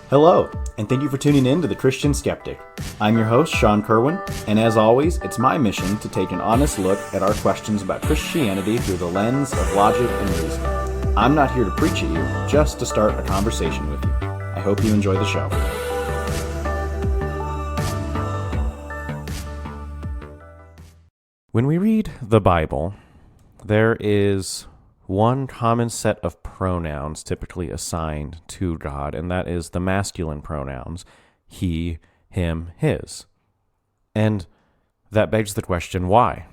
Hello, and thank you for tuning in to The Christian Skeptic. I'm your host, Sean Kerwin, and as always, it's my mission to take an honest look at our questions about Christianity through the lens of logic and reason. I'm not here to preach at you, just to start a conversation with you. I hope you enjoy the show. When we read the Bible, there is one common set of pronouns typically assigned to God, and that is the masculine pronouns, he, him, his. And that begs the question, why?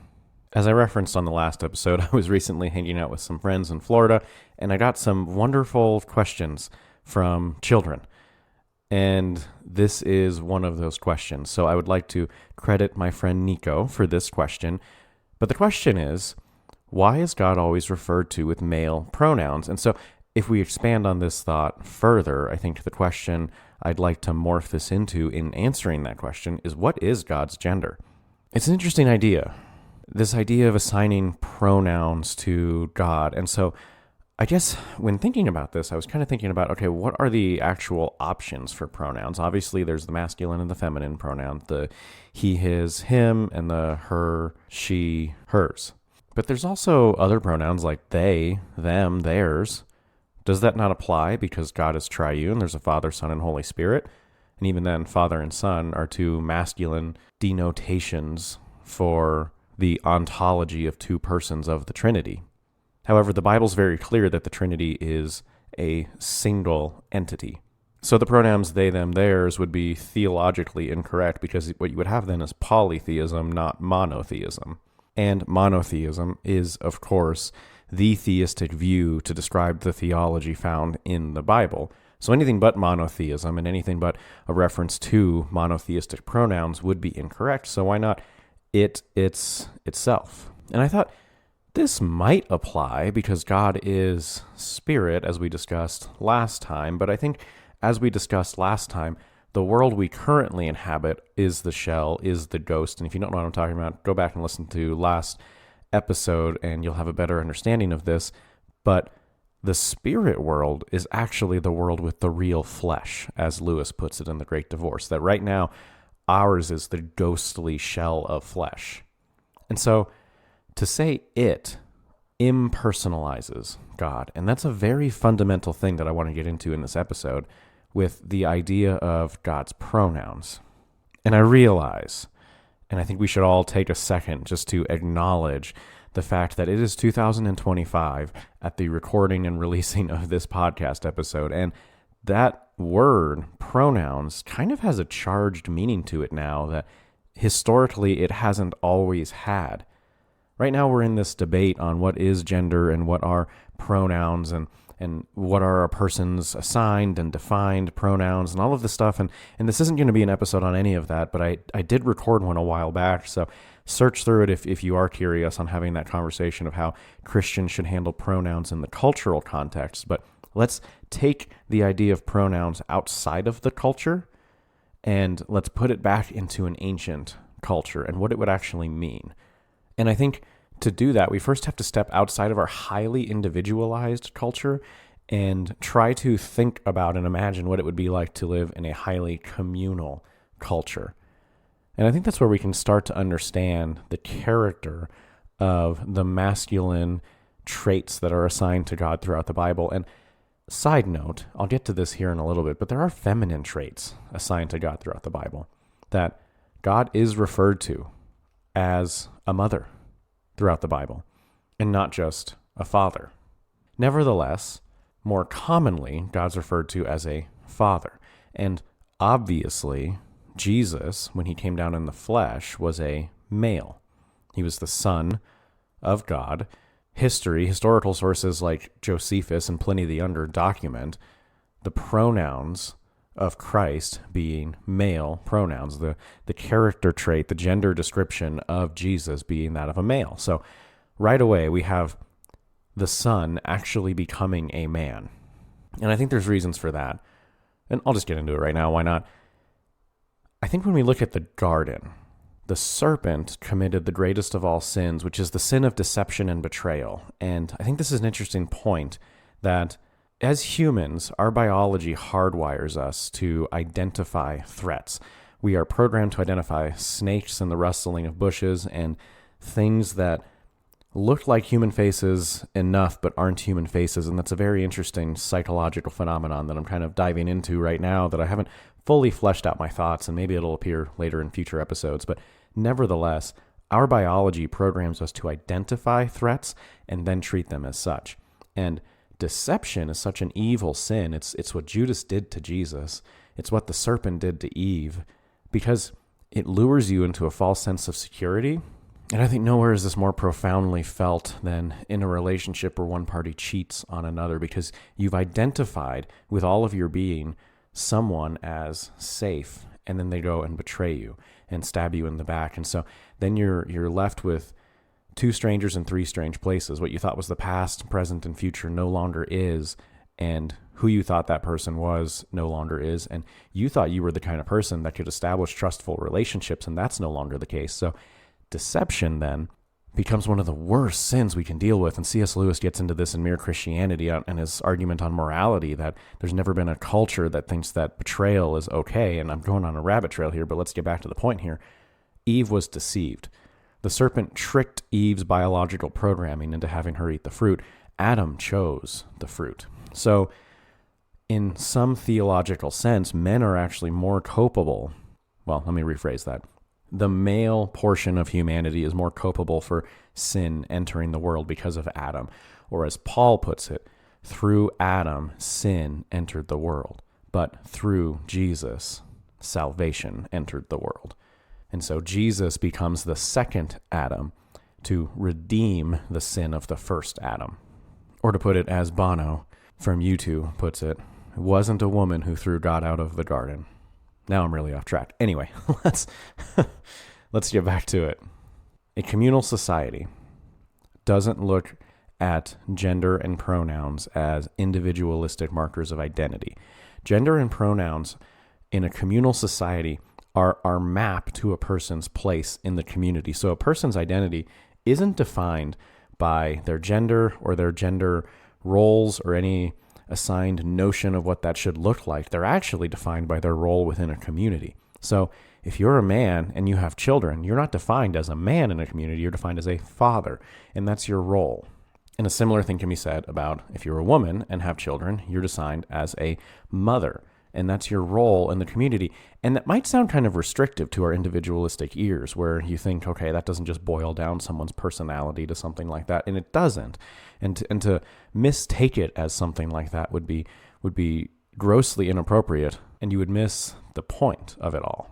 As I referenced on the last episode, I was recently hanging out with some friends in Florida, and I got some wonderful questions from children. And this is one of those questions. So I would like to credit my friend Nico for this question. But the question is, why is God always referred to with male pronouns? And so if we expand on this thought further, I think the question I'd like to morph this into in answering that question is, what is God's gender? It's an interesting idea, this idea of assigning pronouns to God. And so I guess when thinking about this, I was kind of thinking about, okay, what are the actual options for pronouns? Obviously, there's the masculine and the feminine pronouns, the he, his, him, and the her, she, hers. But there's also other pronouns like they, them, theirs. Does that not apply because God is triune? There's a Father, Son, and Holy Spirit. And even then, Father and Son are two masculine denotations for the ontology of two persons of the Trinity. However, the Bible's very clear that the Trinity is a single entity. So the pronouns they, them, theirs would be theologically incorrect because what you would have then is polytheism, not monotheism. And monotheism is, of course, the theistic view to describe the theology found in the Bible. So anything but monotheism and anything but a reference to monotheistic pronouns would be incorrect. So why not it's itself? And I thought this might apply because God is spirit, as we discussed last time. But I think, as we discussed last time, the world we currently inhabit is the shell, is the ghost. And if you don't know what I'm talking about, go back and listen to last episode and you'll have a better understanding of this. But the spirit world is actually the world with the real flesh, as Lewis puts it in The Great Divorce, that right now ours is the ghostly shell of flesh. And so to say it impersonalizes God. And that's a very fundamental thing that I want to get into in this episode, with the idea of God's pronouns. And I realize, and I think we should all take a second just to acknowledge the fact that it is 2025 at the recording and releasing of this podcast episode, and that word, pronouns, kind of has a charged meaning to it now that historically it hasn't always had. Right now we're in this debate on what is gender and what are pronouns and what are a person's assigned and defined pronouns and all of this stuff. And this isn't going to be an episode on any of that, but I did record one a while back, so search through it if you are curious on having that conversation of how Christians should handle pronouns in the cultural context. But let's take the idea of pronouns outside of the culture and let's put it back into an ancient culture and what it would actually mean. And I think to do that, we first have to step outside of our highly individualized culture and try to think about and imagine what it would be like to live in a highly communal culture. And I think that's where we can start to understand the character of the masculine traits that are assigned to God throughout the Bible. And side note, I'll get to this here in a little bit, but there are feminine traits assigned to God throughout the Bible that God is referred to as a mother throughout the Bible, and not just a father. Nevertheless, more commonly, God's referred to as a father. And obviously, Jesus, when he came down in the flesh, was a male. He was the Son of God. Historical sources like Josephus and Pliny the Younger document the pronouns of Christ being male pronouns, the character trait, the gender description of Jesus being that of a male. So right away we have the Son actually becoming a man. And I think there's reasons for that. And I'll just get into it right now. Why not? I think when we look at the garden, the serpent committed the greatest of all sins, which is the sin of deception and betrayal. And I think this is an interesting point, that As humans, our biology hardwires us to identify threats. We are programmed to identify snakes and the rustling of bushes and things that look like human faces enough but aren't human faces. And that's a very interesting psychological phenomenon that I'm kind of diving into right now that I haven't fully fleshed out my thoughts, and maybe it'll appear later in future episodes. But nevertheless, our biology programs us to identify threats and then treat them as such. And deception is such an evil sin. It's what Judas did to Jesus. It's what the serpent did to Eve, because it lures you into a false sense of security. And I think nowhere is this more profoundly felt than in a relationship where one party cheats on another, because you've identified with all of your being someone as safe, and then they go and betray you and stab you in the back. And so then you're left with two strangers in three strange places. What you thought was the past, present, and future no longer is, and who you thought that person was no longer is. And you thought you were the kind of person that could establish trustful relationships, and that's no longer the case. So deception then becomes one of the worst sins we can deal with. And C.S. Lewis gets into this in Mere Christianity and his argument on morality, that there's never been a culture that thinks that betrayal is okay. And I'm going on a rabbit trail here, but let's get back to the point here. Eve was deceived. The serpent tricked Eve's biological programming into having her eat the fruit. Adam chose the fruit. So in some theological sense, men are actually more culpable. Well, let me rephrase that. The male portion of humanity is more culpable for sin entering the world because of Adam. Or as Paul puts it, through Adam, sin entered the world. But through Jesus, salvation entered the world. And so Jesus becomes the second Adam to redeem the sin of the first Adam. Or to put it as Bono from U2 puts it, it wasn't a woman who threw God out of the garden. Now I'm really off track. Anyway, let's get back to it. A communal society doesn't look at gender and pronouns as individualistic markers of identity. Gender and pronouns in a communal society are our map to a person's place in the community. So a person's identity isn't defined by their gender or their gender roles or any assigned notion of what that should look like. They're actually defined by their role within a community. So if you're a man and you have children, you're not defined as a man in a community, you're defined as a father, and that's your role. And a similar thing can be said about if you're a woman and have children, you're defined as a mother, and that's your role in the community. And that might sound kind of restrictive to our individualistic ears, where you think, okay, that doesn't just boil down someone's personality to something like that, and it doesn't. And to mistake it as something like that would be grossly inappropriate, and you would miss the point of it all.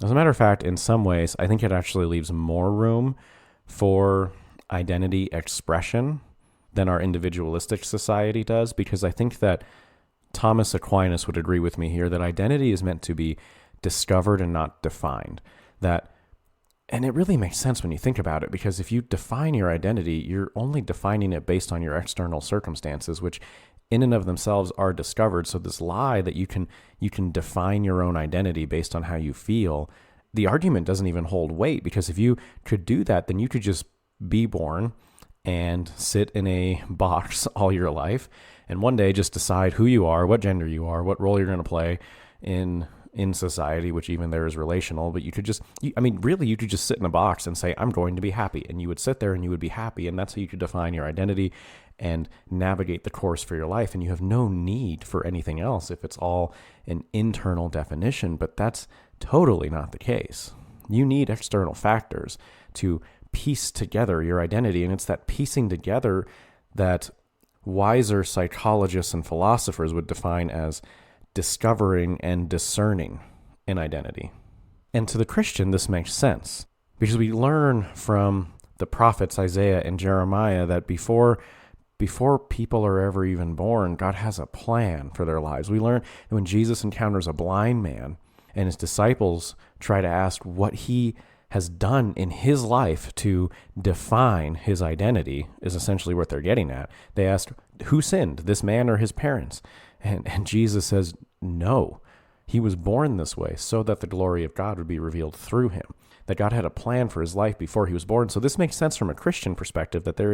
As a matter of fact, in some ways, I think it actually leaves more room for identity expression than our individualistic society does, because I think that Thomas Aquinas would agree with me here that identity is meant to be discovered and not defined. And it really makes sense when you think about it, because if you define your identity, you're only defining it based on your external circumstances, which in and of themselves are discovered. So this lie that you can define your own identity based on how you feel, the argument doesn't even hold weight, because if you could do that, then you could just be born and sit in a box all your life, and one day just decide who you are, what gender you are, what role you're going to play in society, which even there is relational. But you could just, really, you could just sit in a box and say, I'm going to be happy. And you would sit there and you would be happy. And that's how you could define your identity and navigate the course for your life. And you have no need for anything else if it's all an internal definition. But that's totally not the case. You need external factors to piece together your identity. And it's that piecing together that wiser psychologists and philosophers would define as discovering and discerning an identity. And to the Christian, this makes sense, because we learn from the prophets Isaiah and Jeremiah that before people are ever even born, God has a plan for their lives. We learn that when Jesus encounters a blind man and his disciples try to ask what he has done in his life to define his identity, is essentially what they're getting at. They asked, who sinned, this man or his parents? And Jesus says, no, he was born this way so that the glory of God would be revealed through him. that God had a plan for his life before he was born. So this makes sense from a Christian perspective, that there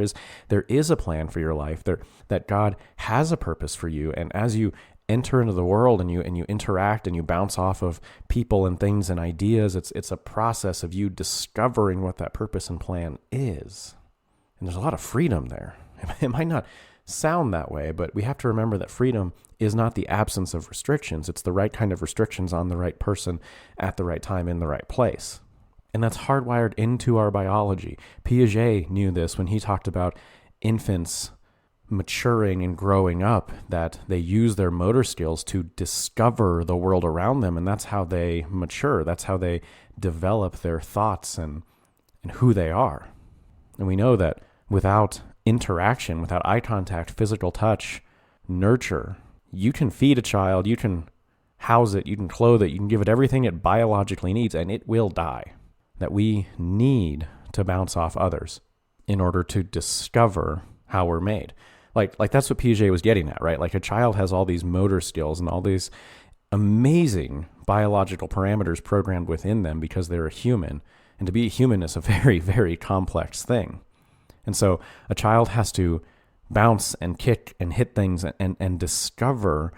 is a plan for your life, that God has a purpose for you. And as you enter into the world and you interact and you bounce off of people and things and ideas, it's a process of you discovering what that purpose and plan is. And there's a lot of freedom there. It might not sound that way, but we have to remember that freedom is not the absence of restrictions. It's the right kind of restrictions on the right person at the right time in the right place. And that's hardwired into our biology. Piaget knew this when he talked about infants maturing and growing up, that they use their motor skills to discover the world around them, and that's how they mature. That's how they develop their thoughts and who they are. And we know that without interaction, without eye contact, physical touch, nurture, you can feed a child, you can house it, you can clothe it, you can give it everything it biologically needs, and it will die. That we need to bounce off others in order to discover how we're made. Like that's what Piaget was getting at, right? Like a child has all these motor skills and all these amazing biological parameters programmed within them because they're a human. And to be a human is a very, very complex thing. And so a child has to bounce and kick and hit things and discover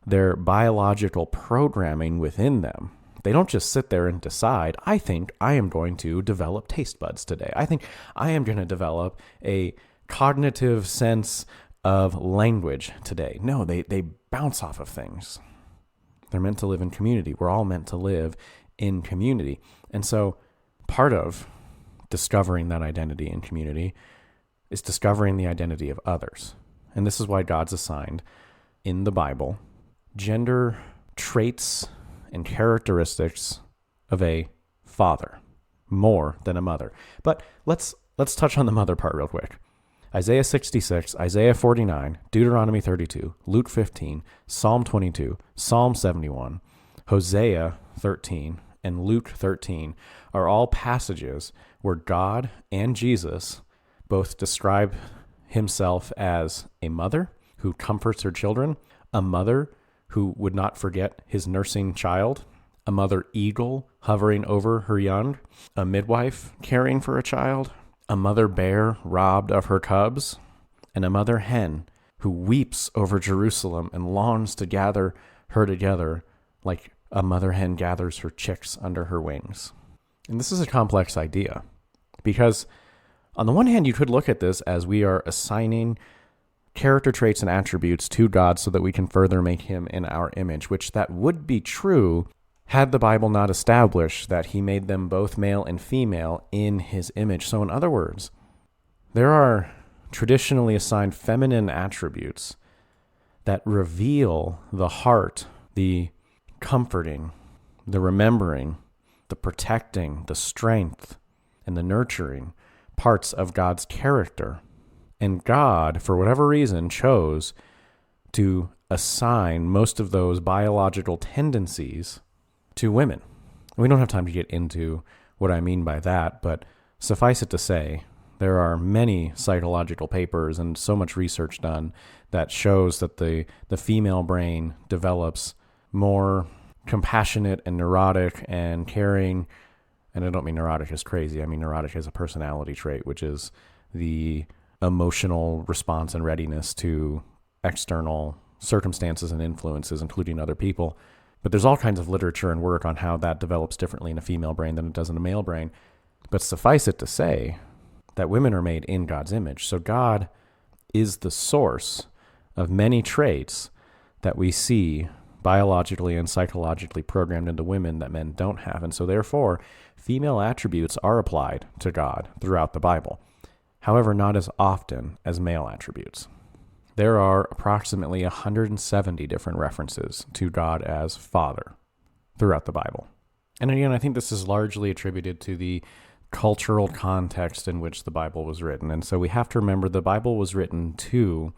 their biological programming within them. They don't just sit there and decide, I think I am going to develop taste buds today. I think I am going to develop a cognitive sense of language today. No, they bounce off of things. They're meant to live in community. We're all meant to live in community. And so part of discovering that identity in community is discovering the identity of others. And this is why God's assigned in the Bible gender traits and characteristics of a father more than a mother. But let's touch on the mother part real quick. Isaiah 66, Isaiah 49, Deuteronomy 32, Luke 15, Psalm 22, Psalm 71, Hosea 13, and Luke 13 are all passages where God and Jesus both describe himself as a mother who comforts her children, a mother who would not forget his nursing child, a mother eagle hovering over her young, a midwife caring for a child, a mother bear robbed of her cubs, and a mother hen who weeps over Jerusalem and longs to gather her together like a mother hen gathers her chicks under her wings. And this is a complex idea because on the one hand, you could look at this as we are assigning character traits and attributes to God so that we can further make him in our image, which that would be true had the Bible not established that he made them both male and female in his image. So in other words, there are traditionally assigned feminine attributes that reveal the heart, the comforting, the remembering, the protecting, the strength, and the nurturing parts of God's character. And God, for whatever reason, chose to assign most of those biological tendencies to women. We don't have time to get into what I mean by that, but suffice it to say, there are many psychological papers and so much research done that shows that the female brain develops more compassionate and neurotic and caring. And I don't mean neurotic as crazy. I mean neurotic as a personality trait, which is the emotional response and readiness to external circumstances and influences, including other people. But there's all kinds of literature and work on how that develops differently in a female brain than it does in a male brain. But suffice it to say that women are made in God's image. So God is the source of many traits that we see biologically and psychologically programmed into women that men don't have. And so therefore, female attributes are applied to God throughout the Bible. However, not as often as male attributes. There are approximately 170 different references to God as Father throughout the Bible. And again, I think this is largely attributed to the cultural context in which the Bible was written. And so we have to remember the Bible was written to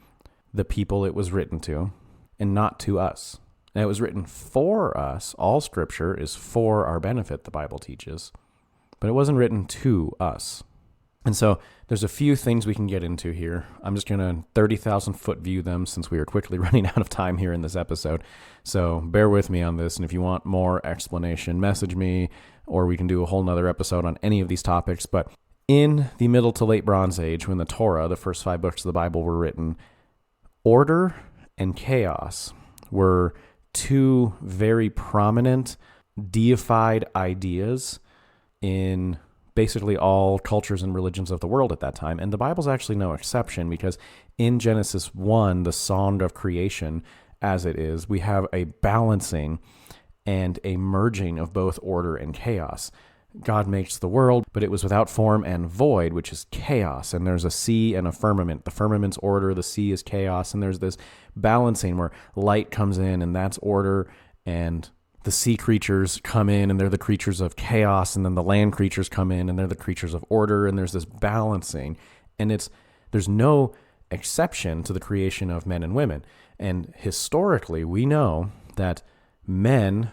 the people it was written to and not to us. And it was written for us. All scripture is for our benefit, the Bible teaches. But it wasn't written to us. And so there's a few things we can get into here. I'm just going to 30,000 foot view them since we are quickly running out of time here in this episode. So bear with me on this. And if you want more explanation, message me, or we can do a whole nother episode on any of these topics. But in the Middle to Late Bronze Age, when the Torah, the first 5 books of the Bible, were written, order and chaos were two very prominent deified ideas in basically all cultures and religions of the world at that time. And the Bible's actually no exception, because in Genesis 1, the song of creation, as it is, we have a balancing and a merging of both order and chaos. God makes the world, but it was without form and void, which is chaos. And there's a sea and a firmament. The firmament's order, the sea is chaos. And there's this balancing where light comes in, and that's order, and the sea creatures come in and they're the creatures of chaos, and then the land creatures come in and they're the creatures of order, and there's this balancing. And there's no exception to the creation of men and women. And historically, we know that men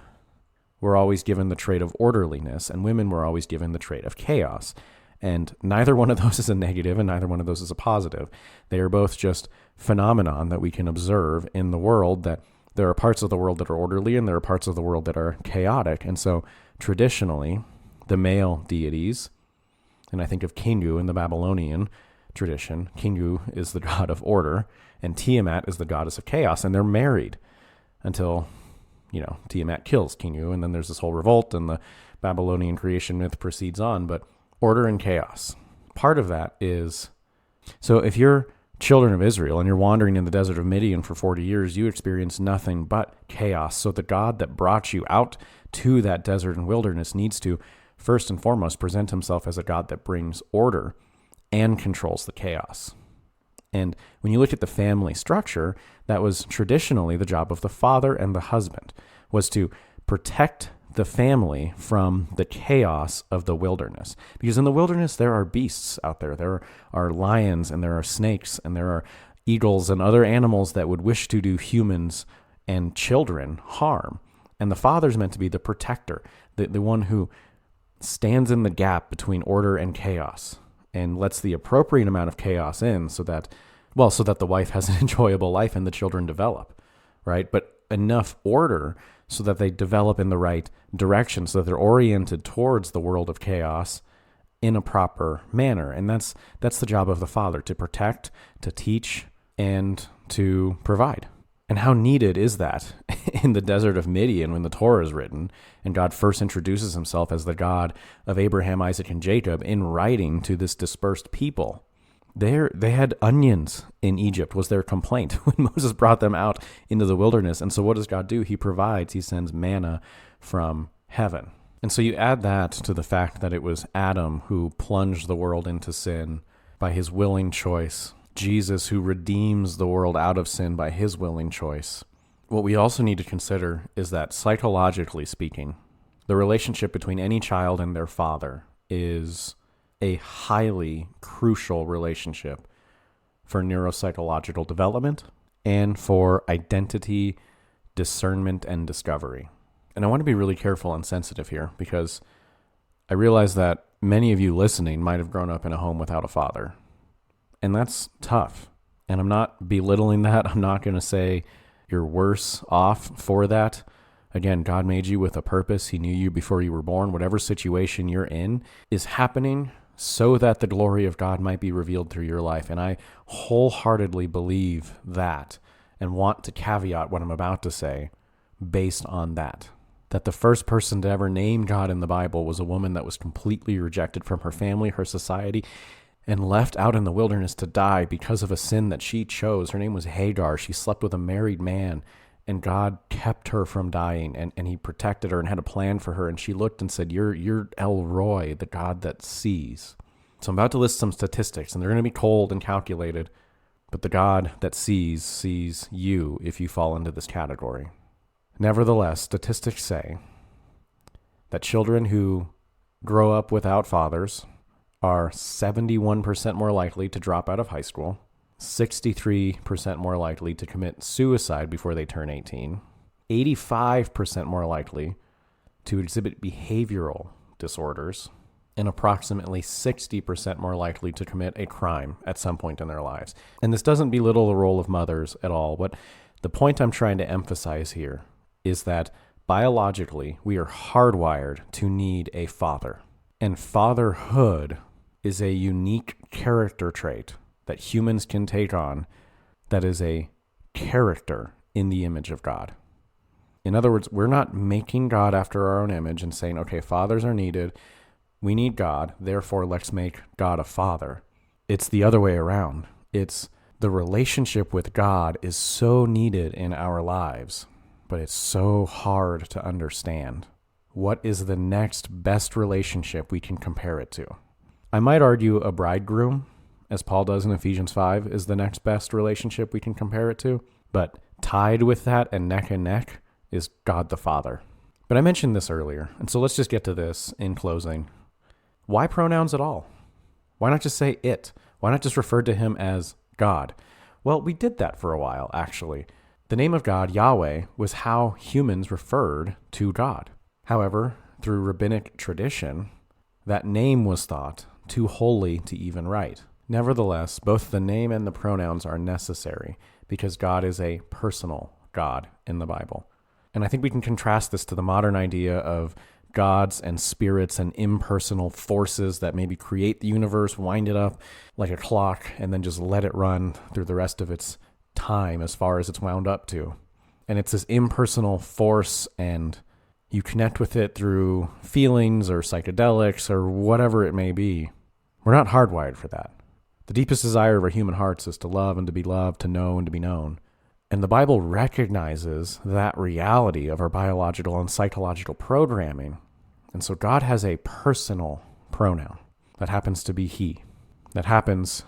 were always given the trait of orderliness and women were always given the trait of chaos. And neither one of those is a negative and neither one of those is a positive. They are both just phenomenon that we can observe in the world, that there are parts of the world that are orderly and there are parts of the world that are chaotic. And so traditionally, the male deities, and I think of Kingu in the Babylonian tradition, Kingu is the god of order, and Tiamat is the goddess of chaos, and they're married until, Tiamat kills Kingu, and then there's this whole revolt, and the Babylonian creation myth proceeds on. But order and chaos, part of that is, so if you're children of Israel and you're wandering in the desert of Midian for 40 years, you experience nothing but chaos. So the God that brought you out to that desert and wilderness needs to, first and foremost, present himself as a God that brings order and controls the chaos. And when you look at the family structure, that was traditionally the job of the father and the husband, was to protect the family from the chaos of the wilderness. Because in the wilderness, there are beasts out there. There are lions, and there are snakes, and there are eagles and other animals that would wish to do humans and children harm. And the father's meant to be the protector, the one who stands in the gap between order and chaos and lets the appropriate amount of chaos in so that the wife has an enjoyable life and the children develop, right? But enough order so that they develop in the right direction, so that they're oriented towards the world of chaos in a proper manner. And that's the job of the father, to protect, to teach, and to provide. And how needed is that in the desert of Midian when the Torah is written and God first introduces himself as the God of Abraham, Isaac, and Jacob in writing to this dispersed people? They had onions in Egypt, was their complaint when Moses brought them out into the wilderness. And so what does God do? He provides, he sends manna from heaven. And so you add that to the fact that it was Adam who plunged the world into sin by his willing choice, Jesus who redeems the world out of sin by his willing choice. What we also need to consider is that psychologically speaking, the relationship between any child and their father is a highly crucial relationship for neuropsychological development and for identity, discernment, and discovery. And I want to be really careful and sensitive here, because I realize that many of you listening might have grown up in a home without a father. And that's tough. And I'm not belittling that. I'm not going to say you're worse off for that. Again, God made you with a purpose. He knew you before you were born. Whatever situation you're in is happening so that the glory of God might be revealed through your life. And I wholeheartedly believe that and want to caveat what I'm about to say based on that the first person to ever name God in the Bible was a woman that was completely rejected from her family, her society, and left out in the wilderness to die because of a sin that she chose. Her name was Hagar. She slept with a married man, and God kept her from dying, and he protected her and had a plan for her. And she looked and said, you're El Roy, the God that sees. So I'm about to list some statistics, and they're going to be cold and calculated, but the God that sees you if you fall into this category. Nevertheless, statistics say that children who grow up without fathers are 71% more likely to drop out of high school, 63% more likely to commit suicide before they turn 18, 85% more likely to exhibit behavioral disorders, and approximately 60% more likely to commit a crime at some point in their lives. And this doesn't belittle the role of mothers at all. But the point I'm trying to emphasize here is that biologically, we are hardwired to need a father. And fatherhood is a unique character trait that humans can take on that is a character in the image of God. In other words, we're not making God after our own image and saying, okay, fathers are needed. We need God, therefore let's make God a father. It's the other way around. It's the relationship with God is so needed in our lives, but it's so hard to understand. What is the next best relationship we can compare it to? I might argue a bridegroom, as Paul does in Ephesians 5, is the next best relationship we can compare it to. But tied with that and neck is God the Father. But I mentioned this earlier, and so let's just get to this in closing. Why pronouns at all? Why not just say it? Why not just refer to him as God? Well, we did that for a while, actually. The name of God, Yahweh, was how humans referred to God. However, through rabbinic tradition, that name was thought too holy to even write. Nevertheless, both the name and the pronouns are necessary because God is a personal God in the Bible. And I think we can contrast this to the modern idea of gods and spirits and impersonal forces that maybe create the universe, wind it up like a clock, and then just let it run through the rest of its time as far as it's wound up to. And it's this impersonal force, and you connect with it through feelings or psychedelics or whatever it may be. We're not hardwired for that. The deepest desire of our human hearts is to love and to be loved, to know and to be known. And the Bible recognizes that reality of our biological and psychological programming. And so God has a personal pronoun that happens to be he, that happens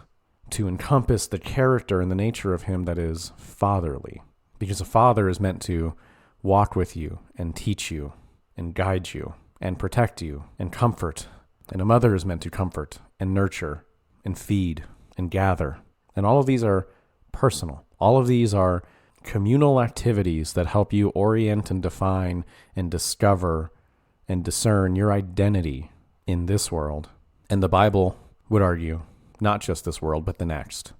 to encompass the character and the nature of him that is fatherly. Because a father is meant to walk with you and teach you and guide you and protect you and comfort. And a mother is meant to comfort and nurture and feed and gather. And all of these are personal. All of these are communal activities that help you orient and define and discover and discern your identity in this world. And the Bible would argue, not just this world, but the next,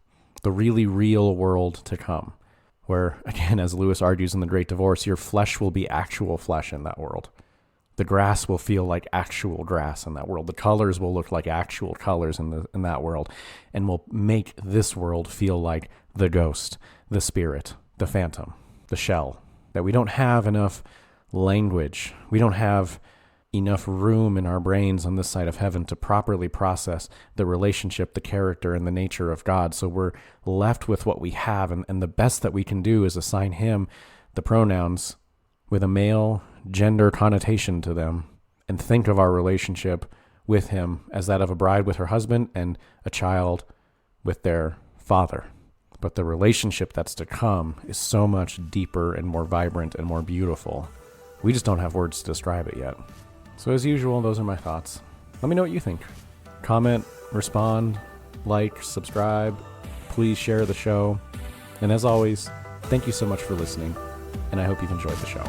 the really real world to come, where, again, as Lewis argues in The Great Divorce, your flesh will be actual flesh in that world. The grass will feel like actual grass in that world. The colors will look like actual colors in that world, and will make this world feel like the ghost, the spirit, the phantom, the shell. That we don't have enough language. We don't have enough room in our brains on this side of heaven to properly process the relationship, the character, and the nature of God. So we're left with what we have, and the best that we can do is assign him the pronouns with a male gender connotation to them, and think of our relationship with him as that of a bride with her husband and a child with their father. But the relationship that's to come is so much deeper and more vibrant and more beautiful. We just don't have words to describe it yet. So as usual, those are my thoughts. Let me know what you think. Comment, respond, like, subscribe. Please share the show. And as always, thank you so much for listening, and I hope you've enjoyed the show.